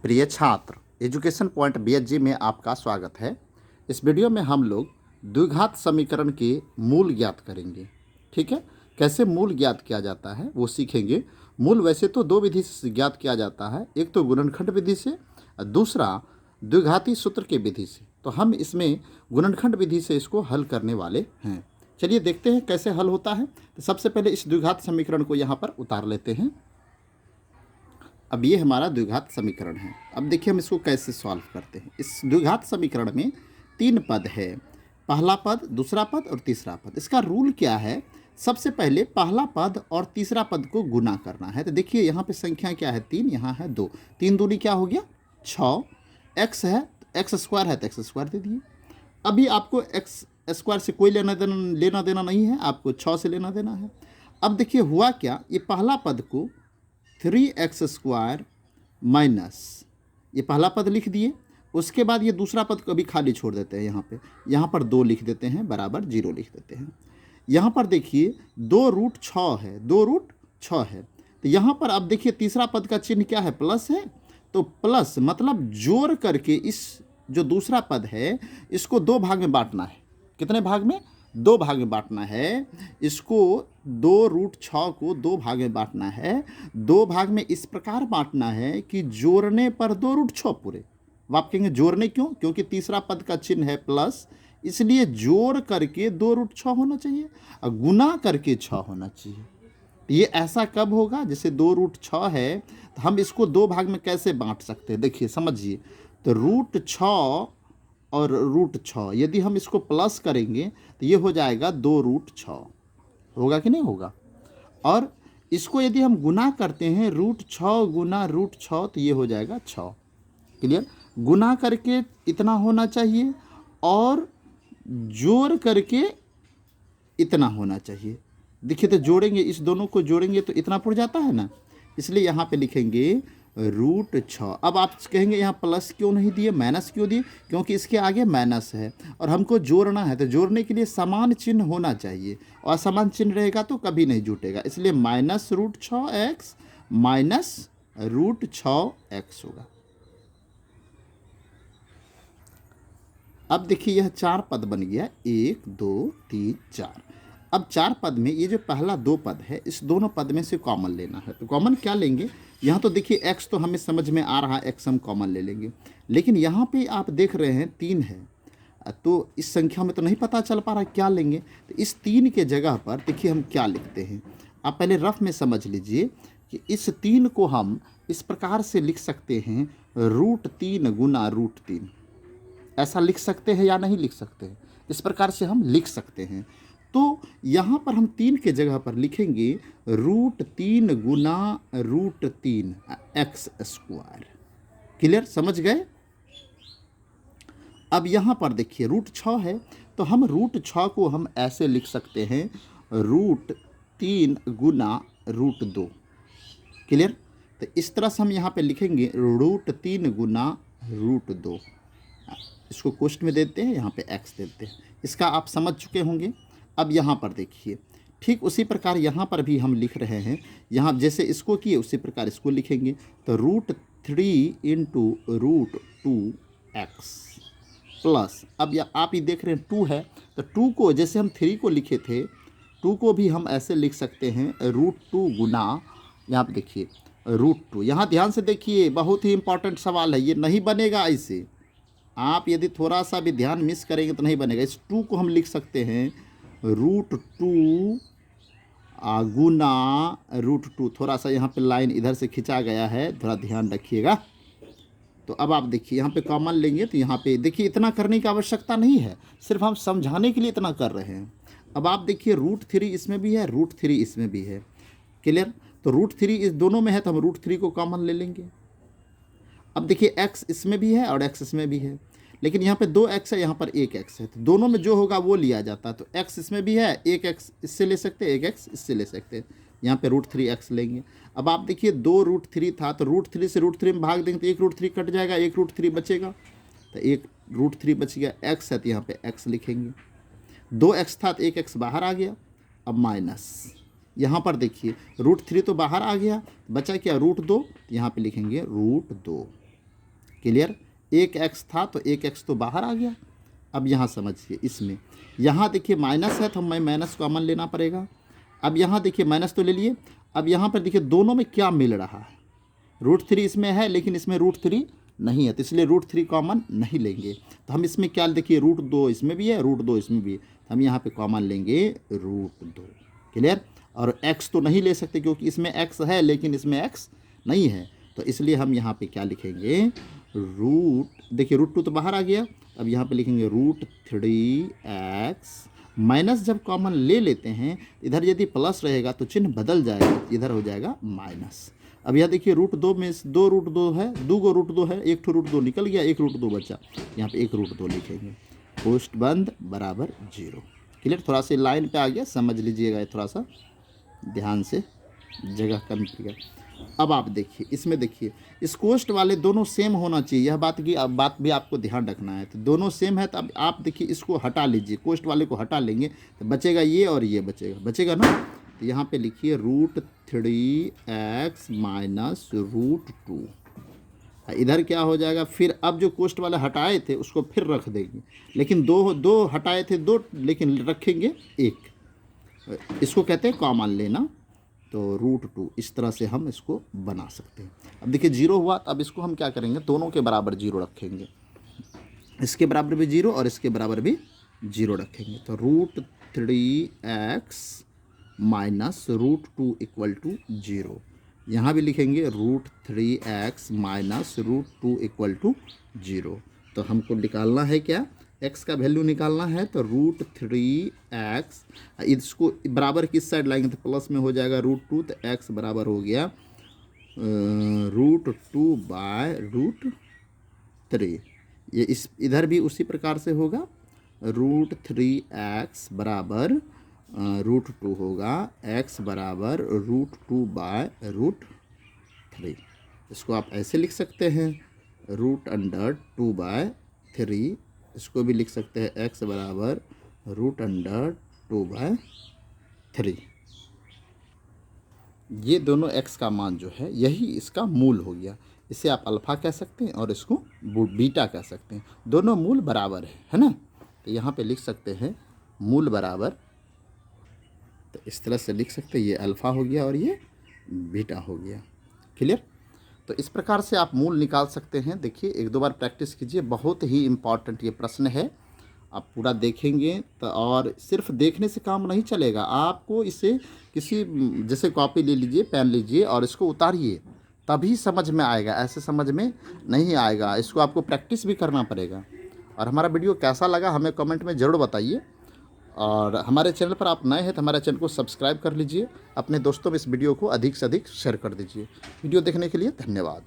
प्रिय छात्र, education point BHG में आपका स्वागत है। इस वीडियो में हम लोग द्विघात समीकरण के मूल ज्ञात करेंगे। ठीक है, कैसे मूल ज्ञात किया जाता है वो सीखेंगे। मूल वैसे तो दो विधि से ज्ञात किया जाता है, एक तो गुणनखंड विधि से और दूसरा द्विघाती सूत्र की विधि से। तो हम इसमें गुणनखंड विधि से इसको हल करने वाले हैं। चलिए देखते हैं कैसे हल होता है। तो सबसे पहले इस द्विघात समीकरण को यहाँ पर उतार लेते हैं। अब ये हमारा द्विघात समीकरण है। अब देखिए हम इसको कैसे सॉल्व करते हैं। इस द्विघात समीकरण में तीन पद है, पहला पद, दूसरा पद और तीसरा पद। इसका रूल क्या है? सबसे पहले पहला पद और तीसरा पद को गुना करना है। तो देखिए यहाँ पे संख्या क्या है? 3, यहाँ है 2। 3 दूनी क्या हो गया? 6। एक्स है, एक्स स्क्वायर है तो एक्स स्क्वायर दे दिए। अभी आपको एक्स स्क्वायर से कोई लेना देना नहीं है, आपको 6 से लेना देना है। अब देखिए हुआ क्या, ये पहला पद को 3x स्क्वायर माइनस, ये पहला पद लिख दिए। उसके बाद ये दूसरा पद को भी खाली छोड़ देते हैं। यहाँ पर 2 लिख देते हैं, बराबर 0 लिख देते हैं। यहाँ पर देखिए 2√6 है, 2√6 है। तो यहाँ पर अब देखिए तीसरा पद का चिन्ह क्या है? प्लस है। तो प्लस मतलब जोड़ करके इस जो दूसरा पद है इसको 2 भाग में बांटना है। कितने भाग में? 2 भाग में बांटना है। इसको 2√6 को 2 भाग में बांटना है। 2 भाग में इस प्रकार बांटना है कि जोड़ने पर 2√6 पूरे। अब आप कहेंगे जोड़ने क्यों? क्योंकि तीसरा पद का चिन्ह है प्लस, इसलिए जोड़ करके 2√6 होना चाहिए और गुना करके 6 होना चाहिए। ये ऐसा कब होगा? जैसे 2√6 है तो हम इसको 2 भाग में कैसे बांट सकते हैं? देखिए समझिए। तो √6 और √6 यदि हम इसको प्लस करेंगे तो ये हो जाएगा 2√6। होगा कि नहीं होगा? और इसको यदि हम गुना करते हैं √6 गुना √6 तो ये हो जाएगा 6। क्लियर? गुना करके इतना होना चाहिए और जोड़ करके इतना होना चाहिए। देखिए तो जोड़ेंगे, इस दोनों को जोड़ेंगे तो इतना पड़ जाता है ना, इसलिए यहाँ पे लिखेंगे √6। अब आप कहेंगे यहाँ प्लस क्यों नहीं दिए, माइनस क्यों दिए? क्योंकि इसके आगे माइनस है और हमको जोड़ना है, तो जोड़ने के लिए समान चिन्ह होना चाहिए और समान चिन्ह रहेगा तो कभी नहीं जुटेगा, इसलिए -√6x माइनस √6x होगा। अब देखिए यह 4 पद बन गया, 1 2 3 4। अब 4 पद में ये जो पहला 2 पद है इस दोनों पद में से कॉमन लेना है। तो कॉमन क्या लेंगे? यहाँ तो देखिए x तो हमें समझ में आ रहा है, x हम कॉमन ले लेंगे। लेकिन यहाँ पे आप देख रहे हैं 3 है, तो इस संख्या में तो नहीं पता चल पा रहा क्या लेंगे। तो इस 3 के जगह पर देखिए हम क्या लिखते हैं। आप पहले रफ में समझ लीजिए कि इस 3 को हम इस प्रकार से लिख सकते हैं, √3 गुना √3। ऐसा लिख सकते हैं या नहीं लिख सकते हैं? इस प्रकार से हम लिख सकते हैं। तो यहाँ पर हम 3 के जगह पर लिखेंगे √3 गुना √3 एक्स स्क्वायर। क्लियर? समझ गए? अब यहाँ पर देखिए √6 है तो हम √6 को हम ऐसे लिख सकते हैं, √3 गुना √2। क्लियर? तो इस तरह से हम यहाँ पे लिखेंगे √3 गुना √2। इसको कोष्ठ में देते हैं, यहाँ पे x देते हैं। इसका आप समझ चुके होंगे। अब यहाँ पर देखिए ठीक उसी प्रकार यहाँ पर भी हम लिख रहे हैं। यहाँ जैसे इसको किए उसी प्रकार इसको लिखेंगे। तो √3 इंटू √2x प्लस, अब आप ही देख रहे हैं 2 है तो 2 को जैसे हम 3 को लिखे थे 2 को भी हम ऐसे लिख सकते हैं, √2 गुना, यहाँ पे देखिए √2। यहाँ ध्यान से देखिए, बहुत ही इंपॉर्टेंट सवाल है, ये नहीं बनेगा ऐसे। आप यदि थोड़ा सा भी ध्यान मिस करेंगे तो नहीं बनेगा। इस 2 को हम लिख सकते हैं √2 गुना √2। थोड़ा सा यहाँ पे लाइन इधर से खिंचा गया है, थोड़ा ध्यान रखिएगा। तो अब आप देखिए यहाँ पे कॉमन लेंगे तो यहाँ पे देखिए इतना करने की आवश्यकता नहीं है, सिर्फ हम समझाने के लिए इतना कर रहे हैं। अब आप देखिए √3 इसमें भी है, √3 इसमें भी है। क्लियर? तो √3 इस दोनों में है तो हम √3 को कॉमन ले लेंगे। अब देखिए x इसमें भी है और x इसमें भी है, लेकिन यहाँ पे 2x है, यहाँ पर 1x है, तो दोनों में जो होगा वो लिया जाता है। तो x इसमें भी है, 1x इससे ले सकते हैं, 1x इससे ले सकते हैं। यहाँ पे √3x लेंगे। अब आप देखिए 2√3 था तो √3 से √3 में भाग देंगे तो 1 √3 कट जाएगा, 1 √3 बचेगा, तो 1 √3 बच गया। x है तो यहाँ पे x लिखेंगे। 2x था तो 1x बाहर आ गया। अब माइनस, यहाँ पर देखिए √3 तो बाहर आ गया, बचा क्या? √2, यहाँ पे लिखेंगे √2। क्लियर। एक एक्स था तो एक एक्स तो बाहर आ गया। अब यहाँ समझिए, इसमें यहाँ देखिए माइनस है तो हमें माइनस कॉमन लेना पड़ेगा। अब यहाँ देखिए माइनस तो ले लिए। अब यहाँ पर देखिए दोनों में क्या मिल रहा है, √3 इसमें है लेकिन इसमें √3 नहीं है, तो इसलिए √3 कॉमन नहीं लेंगे। तो हम इसमें क्या देखिए, √2 इसमें भी है, √2 इसमें भी है, तो हम यहाँ पे कॉमन लेंगे √2। क्लियर। और x तो नहीं ले सकते क्योंकि इसमें x है लेकिन इसमें x नहीं है, तो इसलिए हम यहाँ पे क्या लिखेंगे, देखिए √2 तो बाहर आ गया। अब यहाँ पे लिखेंगे √3x माइनस, जब कॉमन ले लेते हैं इधर यदि प्लस रहेगा तो चिन्ह बदल जाएगा, इधर हो जाएगा माइनस। अब यहाँ देखिए √2 में 2 √2 है, 2 √2 है, एक √2 निकल गया, एक √2 बचा, यहाँ पे एक √2 लिखेंगे, पोस्ट बंद बराबर 0। क्लियर। थोड़ा सा लाइन पे आ गया, समझ लीजिएगा, थोड़ा सा ध्यान से, जगह कम पड़ गया। अब आप देखिए, इसमें देखिए इस कोष्ट वाले दोनों सेम होना चाहिए, यह बात भी आपको ध्यान रखना है। तो दोनों सेम है, तो अब आप देखिए इसको हटा लीजिए, कोष्ट वाले को हटा लेंगे तो बचेगा ये और ये बचेगा ना। तो यहाँ पे लिखिए √3x माइनस √2। इधर क्या हो जाएगा, फिर अब जो कोष्ट वाले हटाए थे उसको फिर रख देंगे, लेकिन दो हटाए थे, 2 लेकिन रखेंगे 1। इसको कहते हैं कॉमन लेना। तो √2 इस तरह से हम इसको बना सकते हैं। अब देखिए 0 हुआ, तो अब इसको हम क्या करेंगे, दोनों के बराबर 0 रखेंगे, इसके बराबर भी 0 और इसके बराबर भी 0 रखेंगे। तो √3x माइनस √2 इक्वल टू 0। यहाँ भी लिखेंगे √3x माइनस √2 इक्वल टू 0। तो हमको निकालना है क्या, x का वैल्यू निकालना है। तो √3x, इसको बराबर किस साइड लाएंगे तो प्लस में हो जाएगा √2, तो x बराबर हो गया √2/√3। ये इस इधर भी उसी प्रकार से होगा, √3x बराबर √2 होगा, x बराबर √2/√3। इसको आप ऐसे लिख सकते हैं √2/3। इसको भी लिख सकते हैं x बराबर √2/3। ये दोनों x का मान जो है यही इसका मूल हो गया। इसे आप अल्फ़ा कह सकते हैं और इसको बीटा कह सकते हैं, दोनों मूल बराबर है ना। तो यहाँ पे लिख सकते हैं मूल बराबर, तो इस तरह से लिख सकते हैं, ये अल्फ़ा हो गया और ये बीटा हो गया। क्लियर। तो इस प्रकार से आप मूल निकाल सकते हैं। देखिए 1-2 बार प्रैक्टिस कीजिए, बहुत ही इम्पॉर्टेंट ये प्रश्न है। आप पूरा देखेंगे तो, और सिर्फ देखने से काम नहीं चलेगा, आपको इसे किसी जैसे कॉपी ले लीजिए, पेन लीजिए और इसको उतारिए, तभी समझ में आएगा, ऐसे समझ में नहीं आएगा। इसको आपको प्रैक्टिस भी करना पड़ेगा। और हमारा वीडियो कैसा लगा हमें कमेंट में ज़रूर बताइए। और हमारे चैनल पर आप नए हैं तो हमारे चैनल को सब्सक्राइब कर लीजिए, अपने दोस्तों में इस वीडियो को अधिक से अधिक शेयर कर दीजिए। वीडियो देखने के लिए धन्यवाद।